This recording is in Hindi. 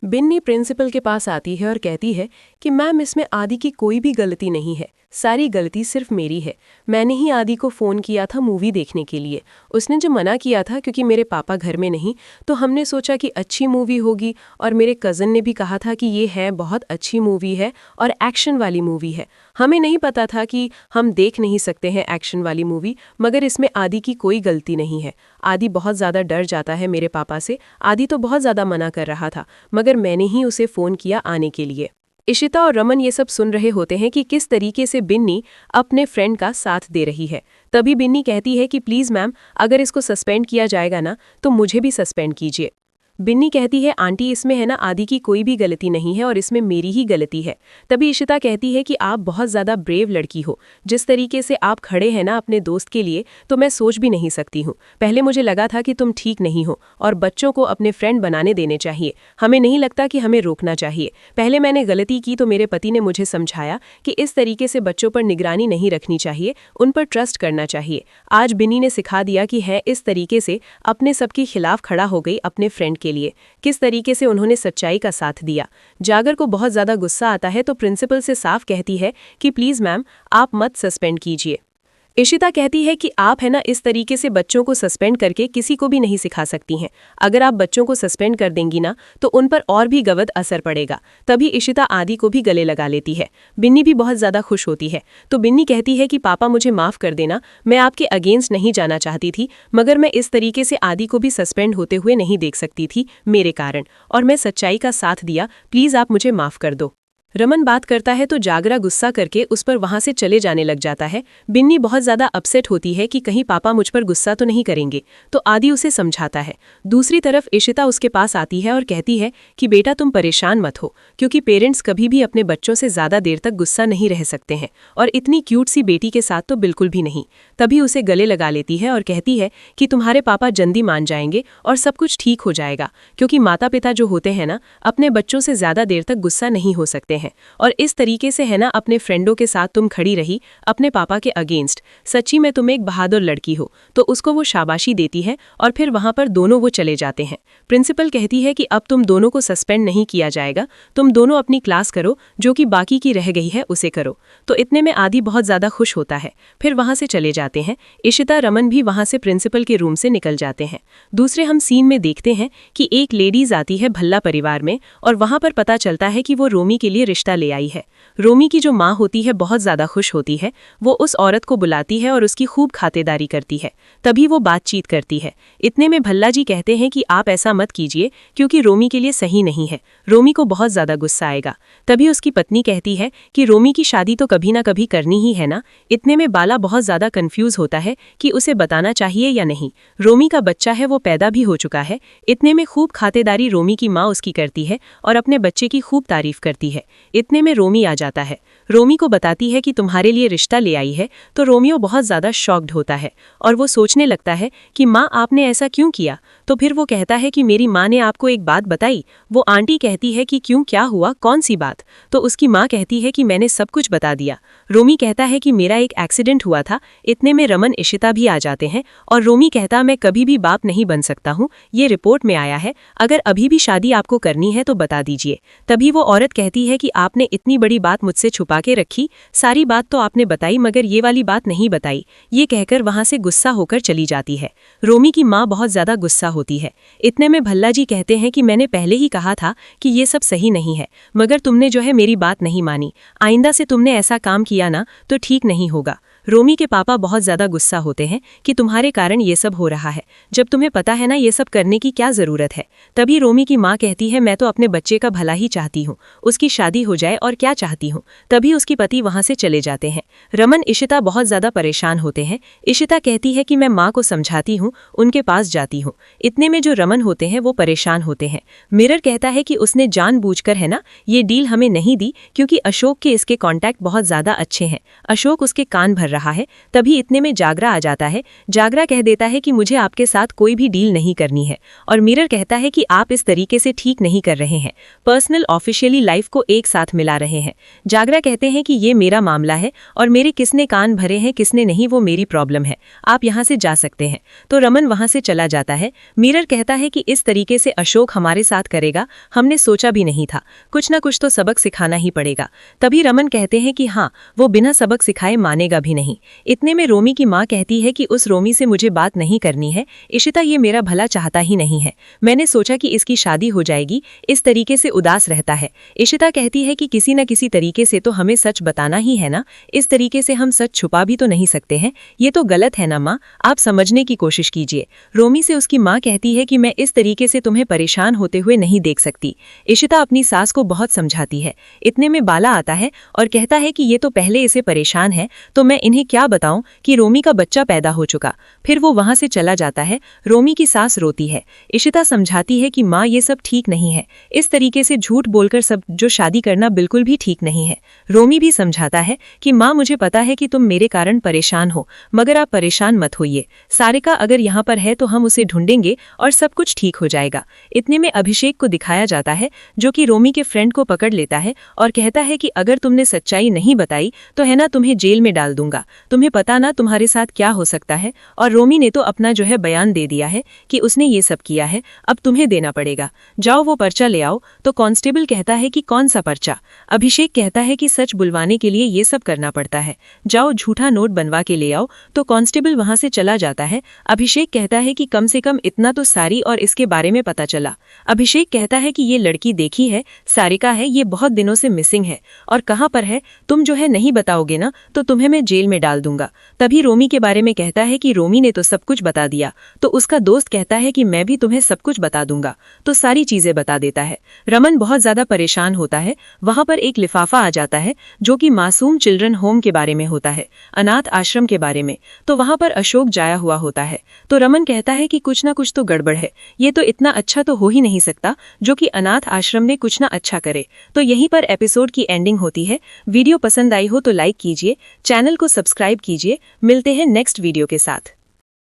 बिन्नी प्रिंसिपल के पास आती है और कहती है कि मैम इसमें आदि की कोई भी गलती नहीं है, सारी गलती सिर्फ मेरी है। मैंने ही आदि को फ़ोन किया था मूवी देखने के लिए। उसने जो मना किया था क्योंकि मेरे पापा घर में नहीं, तो हमने सोचा कि अच्छी मूवी होगी और मेरे कज़न ने भी कहा था कि ये है बहुत अच्छी मूवी है और एक्शन वाली मूवी है। हमें नहीं पता था कि हम देख नहीं सकते हैं एक्शन वाली मूवी, मगर इसमें आदि की कोई गलती नहीं है। आदि बहुत ज़्यादा डर जाता है मेरे पापा से। आदि तो बहुत ज़्यादा मना कर रहा था, मगर मैंने ही उसे फ़ोन किया आने के लिए। इशिता और रमन ये सब सुन रहे होते हैं कि किस तरीके से बिन्नी अपने फ्रेंड का साथ दे रही है। तभी बिन्नी कहती है कि प्लीज़ मैम, अगर इसको सस्पेंड किया जाएगा ना तो मुझे भी सस्पेंड कीजिए। बिन्नी कहती है आंटी इसमें है ना आदि की कोई भी गलती नहीं है और इसमें मेरी ही गलती है। तभी इशिता कहती है कि आप बहुत ज़्यादा ब्रेव लड़की हो, जिस तरीके से आप खड़े हैं ना अपने दोस्त के लिए, तो मैं सोच भी नहीं सकती हूँ। पहले मुझे लगा था कि तुम ठीक नहीं हो और बच्चों को अपने फ्रेंड बनाने देने चाहिए, हमें नहीं लगता कि हमें रोकना चाहिए। पहले मैंने गलती की तो मेरे पति ने मुझे समझाया कि इस तरीके से बच्चों पर निगरानी नहीं रखनी चाहिए, उन पर ट्रस्ट करना चाहिए। आज बिन्नी ने सिखा दिया कि है इस तरीके से अपने सबके खिलाफ खड़ा हो गई अपने फ्रेंड के लिए। किस तरीके से उन्होंने सच्चाई का साथ दिया। जागर को बहुत ज़्यादा गुस्सा आता है तो प्रिंसिपल से साफ कहती है कि प्लीज़ मैम, आप मत सस्पेंड कीजिए। इशिता कहती है कि आप है ना इस तरीके से बच्चों को सस्पेंड करके किसी को भी नहीं सिखा सकती हैं। अगर आप बच्चों को सस्पेंड कर देंगी ना तो उन पर और भी गलत असर पड़ेगा। तभी इशिता आदि को भी गले लगा लेती है। बिन्नी भी बहुत ज़्यादा खुश होती है। तो बिन्नी कहती है कि पापा मुझे माफ़ कर देना, मैं आपके अगेंस्ट नहीं जाना चाहती थी, मगर मैं इस तरीके से आदि को भी सस्पेंड होते हुए नहीं देख सकती थी मेरे कारण, और मैं सच्चाई का साथ दिया, प्लीज़ आप मुझे माफ़ कर दो। रमन बात करता है तो जागरा गुस्सा करके उस पर वहां से चले जाने लग जाता है। बिन्नी बहुत ज़्यादा अपसेट होती है कि कहीं पापा मुझ पर गुस्सा तो नहीं करेंगे, तो आदि उसे समझाता है। दूसरी तरफ इशिता उसके पास आती है और कहती है कि बेटा तुम परेशान मत हो, क्योंकि पेरेंट्स कभी भी अपने बच्चों से ज़्यादा देर तक गुस्सा नहीं रह सकते हैं, और इतनी क्यूट सी बेटी के साथ तो बिल्कुल भी नहीं। तभी उसे गले लगा लेती है और कहती है कि तुम्हारे पापा जल्दी मान जाएंगे और सब कुछ ठीक हो जाएगा, क्योंकि माता पिता जो होते हैं ना अपने बच्चों से ज़्यादा देर तक गुस्सा नहीं हो सकते हैं। और इस तरीके से है ना अपने फ्रेंडों के साथ तुम खड़ी रही अपने पापा के अगेंस्ट। सच्ची में तुम एक बहादुर लड़की हो। तो उसको वो शाबाशी देती है और फिर वहां पर दोनों वो चले जाते हैं। प्रिंसिपल कहती है कि अब तुम दोनों को सस्पेंड नहीं किया जाएगा, तुम दोनों अपनी क्लास करो, जो कि बाकी की रह गई है उसे करो। तो इतने में आदि बहुत ज़्यादा खुश होता है। फिर वहां से चले जाते हैं। इशिता रमन भी वहां से प्रिंसिपल के रूम से निकल जाते हैं। दूसरे हम सीन में देखते हैं कि एक लेडीज आती है भल्ला परिवार में, और वहां पर पता चलता है कि वो रोमी के लिए रिश्ता ले आई है। रोमी की जो माँ होती है बहुत ज़्यादा खुश होती है। वो उस औरत को बुलाती है और उसकी खूब खातेदारी करती है। तभी वो बातचीत करती है। इतने में भल्ला जी कहते हैं कि आप ऐसा मत कीजिए, क्योंकि रोमी के लिए सही नहीं है, रोमी को बहुत ज़्यादा गुस्सा आएगा। तभी उसकी पत्नी कहती है कि रोमी की शादी तो कभी ना कभी करनी ही है ना। इतने में बाला बहुत ज़्यादा कन्फ्यूज़ होता है कि उसे बताना चाहिए या नहीं। रोमी का बच्चा है, वो पैदा भी हो चुका है। इतने में खूब खातेदारी रोमी की माँ उसकी करती है और अपने बच्चे की खूब तारीफ करती है। इतने में रोमी आ जाता है। रोमी को बताती है कि तुम्हारे लिए रिश्ता ले आई है। तो रोमियो बहुत ज़्यादा शॉक्ड होता है और वो सोचने लगता है कि माँ आपने ऐसा क्यों किया। तो फिर वो कहता है कि मेरी माँ ने आपको एक बात बताई। वो आंटी कहती है कि क्यों, क्या हुआ, कौन सी बात। तो उसकी माँ कहती है कि मैंने सब कुछ बता दिया। रोमी कहता है कि मेरा एक एक्सीडेंट हुआ था। इतने में रमन इशिता भी आ जाते हैं और रोमी कहता मैं कभी भी बाप नहीं बन सकता हूँ, ये रिपोर्ट में आया है, अगर अभी भी शादी आपको करनी है तो बता दीजिए। तभी वो औरत कहती है कि आपने इतनी बड़ी बात मुझसे छुपा के रखी, सारी बात तो आपने बताई मगर ये वाली बात नहीं बताई। ये कहकर वहां से गुस्सा होकर चली जाती है। रोमी की माँ बहुत ज़्यादा गुस्सा होती है। इतने में भल्ला जी कहते हैं कि मैंने पहले ही कहा था कि ये सब सही नहीं है, मगर तुमने जो है मेरी बात नहीं मानी। आइंदा से तुमने ऐसा काम किया ना तो ठीक नहीं होगा। रोमी के पापा बहुत ज़्यादा गुस्सा होते हैं कि तुम्हारे कारण ये सब हो रहा है, जब तुम्हें पता है ना ये सब करने की क्या ज़रूरत है। तभी रोमी की माँ कहती है मैं तो अपने बच्चे का भला ही चाहती हूँ, उसकी शादी हो जाए और क्या चाहती हूँ। तभी उसकी पति वहाँ से चले जाते हैं। रमन इशिता बहुत ज़्यादा परेशान होते हैं। इशिता कहती है कि मैं माँ को समझाती हूँ, उनके पास जाती हूँ। इतने में जो रमन होते हैं वो परेशान होते हैं। मिरर कहता है कि उसने जानबूझकर है ना ये डील हमें नहीं दी, क्योंकि अशोक के इसके कॉन्टैक्ट बहुत ज़्यादा अच्छे हैं। अशोक उसके कान भर रहा है, तभी इतने में जागरा आ जाता है। जागरा कह देता है कि मुझे आपके साथ कोई भी डील नहीं करनी है, और मिरर कहता है कि आप इस तरीके से ठीक नहीं कर रहे हैं, पर्सनल ऑफिशियली लाइफ को एक साथ मिला रहे हैं। जागरा कहते हैं कि ये मेरा मामला है और मेरे किसने कान भरे हैं किसने नहीं वो मेरी प्रॉब्लम है, आप यहाँ से जा सकते हैं। तो रमन वहाँ से चला जाता है। मिरर कहता है कि इस तरीके से अशोक हमारे साथ करेगा, हमने सोचा भी नहीं था, कुछ ना कुछ तो सबक सिखाना ही पड़ेगा। तभी रमन कहते हैं कि हाँ, वो बिना सबक सिखाए मानेगा भी नहीं। इतने में रोमी की माँ कहती है कि उस रोमी से मुझे बात नहीं करनी है, इशिता ये मेरा भला चाहता ही नहीं है, मैंने सोचा कि इसकी शादी हो जाएगी, इस तरीके से उदास रहता है। इशिता कहती है कि किसी न किसी तरीके से तो हमें सच बताना ही है ना, इस तरीके से हम सच छुपा भी तो नहीं सकते हैं, ये तो गलत है ना माँ, आप समझने की कोशिश कीजिए। रोमी से उसकी माँ कहती है कि मैं इस तरीके से तुम्हें परेशान होते हुए नहीं देख सकती। इशिता अपनी सास को बहुत समझाती है। इतने में बाला आता है और कहता है कि ये तो पहले इसे परेशान है, तो मैं इन्हें क्या बताऊं कि रोमी का बच्चा पैदा हो चुका। फिर वो वहां से चला जाता है। रोमी की सास रोती है। इशिता समझाती है कि माँ ये सब ठीक नहीं है, इस तरीके से झूठ बोलकर सब जो शादी करना बिल्कुल भी ठीक नहीं है। रोमी भी समझाता है कि माँ मुझे पता है कि तुम मेरे कारण परेशान हो, मगर आप परेशान मत होइए, सारिका अगर यहाँ पर है तो हम उसे ढूंढेंगे और सब कुछ ठीक हो जाएगा। इतने में अभिषेक को दिखाया जाता है, जो कि रोमी के फ्रेंड को पकड़ लेता है और कहता है कि अगर तुमने सच्चाई नहीं बताई तो है ना तुम्हें जेल में डाल दूंगा, तुम्हें पता ना तुम्हारे साथ क्या हो सकता है। और रोमी ने तो अपना जो है बयान दे दिया है कि उसने ये सब किया है, अब तुम्हें देना पड़ेगा, जाओ वो पर्चा ले आओ। तो कांस्टेबल कहता है कि कौन सा पर्चा। अभिषेक कहता है कि सच बुलवाने के लिए ये सब करना पड़ता है, जाओ झूठा नोट बनवा के ले आओ। तो कांस्टेबल वहां से चला जाता है। अभिषेक कहता है कि कम से कम इतना तो सारी और इसके बारे में पता चला। अभिषेक कहता है कि ये लड़की देखी है, सारिका है, ये बहुत दिनों से मिसिंग है और कहाँ पर है, तुम जो है नहीं बताओगे ना तो तुम्हें मैं जेल में डाल दूंगा। तभी रोमी के बारे में कहता है कि रोमी ने तो सब कुछ बता दिया। तो उसका दोस्त कहता है कि मैं भी तुम्हें सब कुछ बता दूंगा, तो सारी चीजें बता देता है। रमन बहुत ज्यादा परेशान होता है। वहां पर एक लिफाफा आ जाता है जो कि मासूम चिल्ड्रन होम के बारे में होता है, अनाथ आश्रम के बारे में। तो वहां पर अशोक जाया हुआ होता है। तो रमन कहता है कि कुछ ना कुछ तो गड़बड़ है, ये तो इतना अच्छा तो हो ही नहीं सकता जो कि अनाथ आश्रम में कुछ ना अच्छा करे। तो यहीं पर एपिसोड की एंडिंग होती है। वीडियो पसंद आई हो तो लाइक कीजिए, चैनल को सब्सक्राइब कीजिए। मिलते हैं नेक्स्ट वीडियो के साथ।